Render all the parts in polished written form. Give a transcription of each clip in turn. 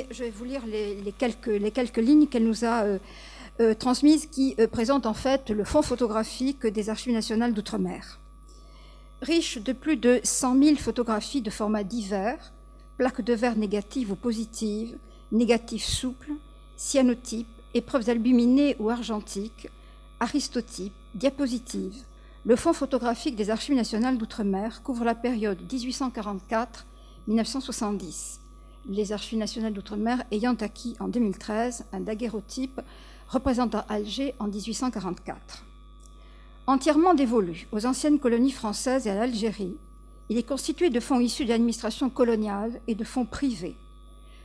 Je vais vous lire les quelques lignes qu'elle nous a transmises qui présentent en fait le fonds photographique des Archives nationales d'outre-mer. Riche de plus de 100 000 photographies de formats divers, plaques de verre négatives ou positives, négatifs souples, cyanotypes, épreuves albuminées ou argentiques, aristotypes, diapositives, le fonds photographique des Archives nationales d'outre-mer couvre la période 1844-1970. Les Archives nationales d'outre-mer ayant acquis en 2013 un daguerréotype représentant Alger en 1844. Entièrement dévolu aux anciennes colonies françaises et à l'Algérie, il est constitué de fonds issus de l'administration coloniale et de fonds privés.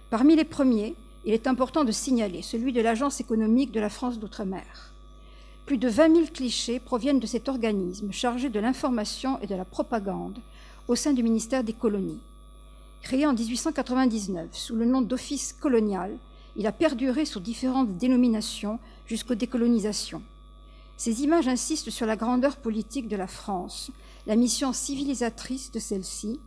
Parmi les premiers, il est important de signaler celui de l'Agence économique de la France d'outre-mer. Plus de 20 000 clichés proviennent de cet organisme chargé de l'information et de la propagande au sein du ministère des colonies. Créé en 1899 sous le nom d'Office colonial, il a perduré sous différentes dénominations jusqu'aux décolonisations. Ces images insistent sur la grandeur politique de la France, la mission civilisatrice de celle-ci,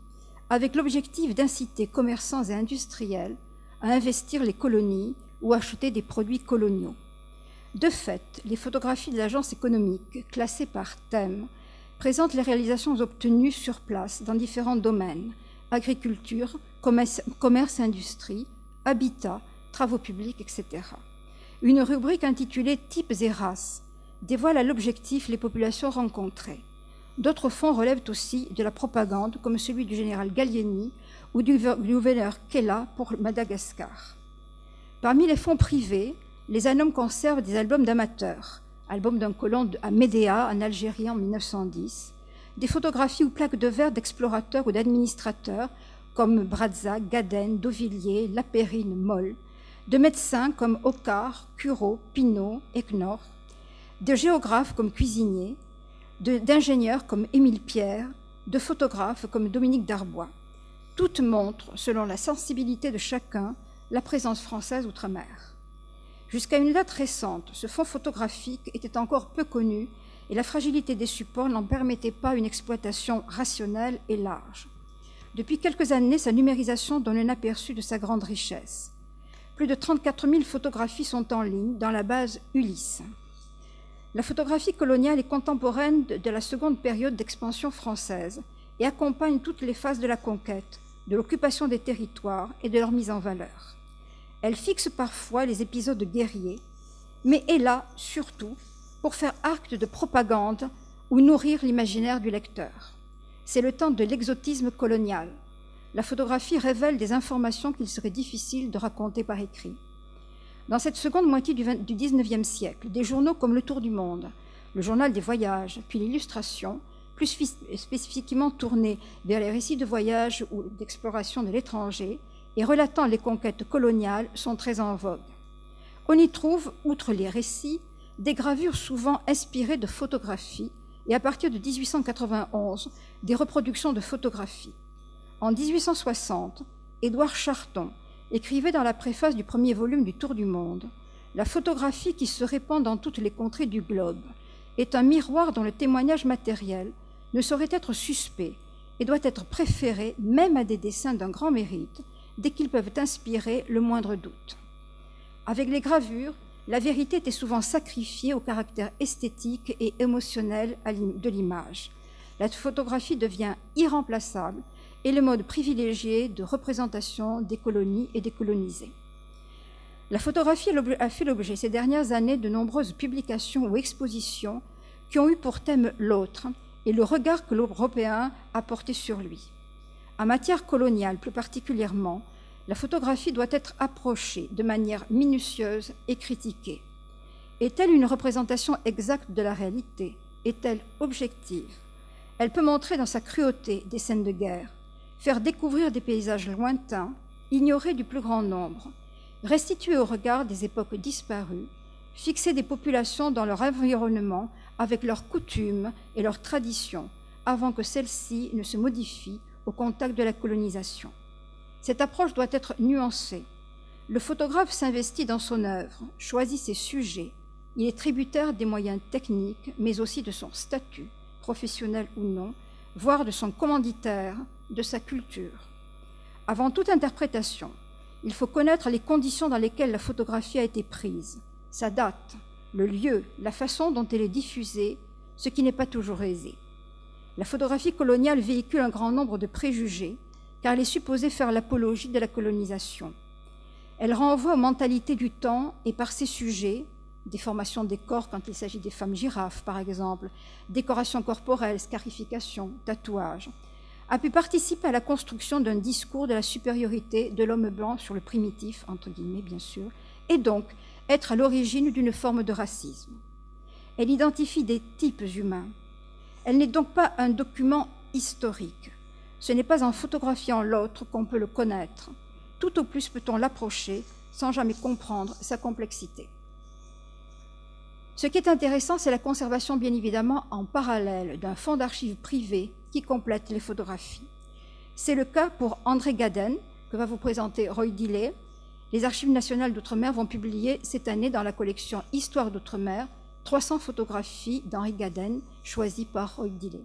avec l'objectif d'inciter commerçants et industriels à investir les colonies ou acheter des produits coloniaux. De fait, les photographies de l'agence économique, classées par thème, présentent les réalisations obtenues sur place dans différents domaines: agriculture, commerce et industrie, habitat, travaux publics, etc. Une rubrique intitulée « Types et races » dévoile à l'objectif les populations rencontrées. D'autres fonds relèvent aussi de la propagande, comme celui du général Gallieni ou du gouverneur Kella pour Madagascar. Parmi les fonds privés, les ANOM conservent des albums d'amateurs, album d'un colon à Médéa, en Algérie, en 1910, des photographies ou plaques de verre d'explorateurs ou d'administrateurs comme Brazza, Gaden, Dauvilliers, Lapérine, Moll, de médecins comme Ocar, Cureau, Pinault, Ecknor, de géographes comme Cuisinier, d'ingénieurs comme Émile Pierre, de photographes comme Dominique Darbois. Toutes montrent, selon la sensibilité de chacun, la présence française outre-mer. Jusqu'à une date récente, ce fonds photographique était encore peu connu et la fragilité des supports n'en permettait pas une exploitation rationnelle et large. Depuis quelques années, sa numérisation donne un aperçu de sa grande richesse. Plus de 34 000 photographies sont en ligne dans la base Ulysse. La photographie coloniale est contemporaine de la seconde période d'expansion française et accompagne toutes les phases de la conquête, de l'occupation des territoires et de leur mise en valeur. Elle fixe parfois les épisodes guerriers, mais est là, surtout, pour faire acte de propagande ou nourrir l'imaginaire du lecteur. C'est le temps de l'exotisme colonial. La photographie révèle des informations qu'il serait difficile de raconter par écrit. Dans cette seconde moitié du XIXe siècle, des journaux comme Le Tour du Monde, le Journal des Voyages, puis l'Illustration, plus spécifiquement tournés vers les récits de voyage ou d'exploration de l'étranger et relatant les conquêtes coloniales, sont très en vogue. On y trouve, outre les récits, des gravures souvent inspirées de photographies et à partir de 1891, des reproductions de photographies. En 1860, Édouard Charton écrivait dans la préface du premier volume du Tour du Monde « La photographie qui se répand dans toutes les contrées du globe est un miroir dont le témoignage matériel ne saurait être suspect et doit être préféré même à des dessins d'un grand mérite dès qu'ils peuvent inspirer le moindre doute. » Avec les gravures, la vérité était souvent sacrifiée au caractère esthétique et émotionnel de l'image. La photographie devient irremplaçable et le mode privilégié de représentation des colonies et des colonisés. La photographie a fait l'objet ces dernières années de nombreuses publications ou expositions qui ont eu pour thème l'autre et le regard que l'Européen a porté sur lui. En matière coloniale plus particulièrement, la photographie doit être approchée de manière minutieuse et critiquée. Est-elle une représentation exacte de la réalité? Est-elle objective? Elle peut montrer dans sa cruauté des scènes de guerre, faire découvrir des paysages lointains, ignorés du plus grand nombre, restituer au regard des époques disparues, fixer des populations dans leur environnement avec leurs coutumes et leurs traditions, avant que celles-ci ne se modifient au contact de la colonisation. Cette approche doit être nuancée. Le photographe s'investit dans son œuvre, choisit ses sujets. Il est tributaire des moyens techniques, mais aussi de son statut, professionnel ou non, voire de son commanditaire, de sa culture. Avant toute interprétation, il faut connaître les conditions dans lesquelles la photographie a été prise, sa date, le lieu, la façon dont elle est diffusée, ce qui n'est pas toujours aisé. La photographie coloniale véhicule un grand nombre de préjugés, car elle est supposée faire l'apologie de la colonisation. Elle renvoie aux mentalités du temps et par ses sujets, déformation des corps quand il s'agit des femmes girafes par exemple, décoration corporelle, scarification, tatouage, a pu participer à la construction d'un discours de la supériorité de l'homme blanc sur le primitif, entre guillemets bien sûr, et donc être à l'origine d'une forme de racisme. Elle identifie des types humains. Elle n'est donc pas un document historique. Ce n'est pas en photographiant l'autre qu'on peut le connaître. Tout au plus peut-on l'approcher sans jamais comprendre sa complexité. Ce qui est intéressant, c'est la conservation, bien évidemment, en parallèle d'un fonds d'archives privé qui complète les photographies. C'est le cas pour André Gaden, que va vous présenter Roy Dilley. Les Archives nationales d'outre-mer vont publier cette année dans la collection Histoire d'outre-mer 300 photographies d'Henri Gaden, choisies par Roy Dilley.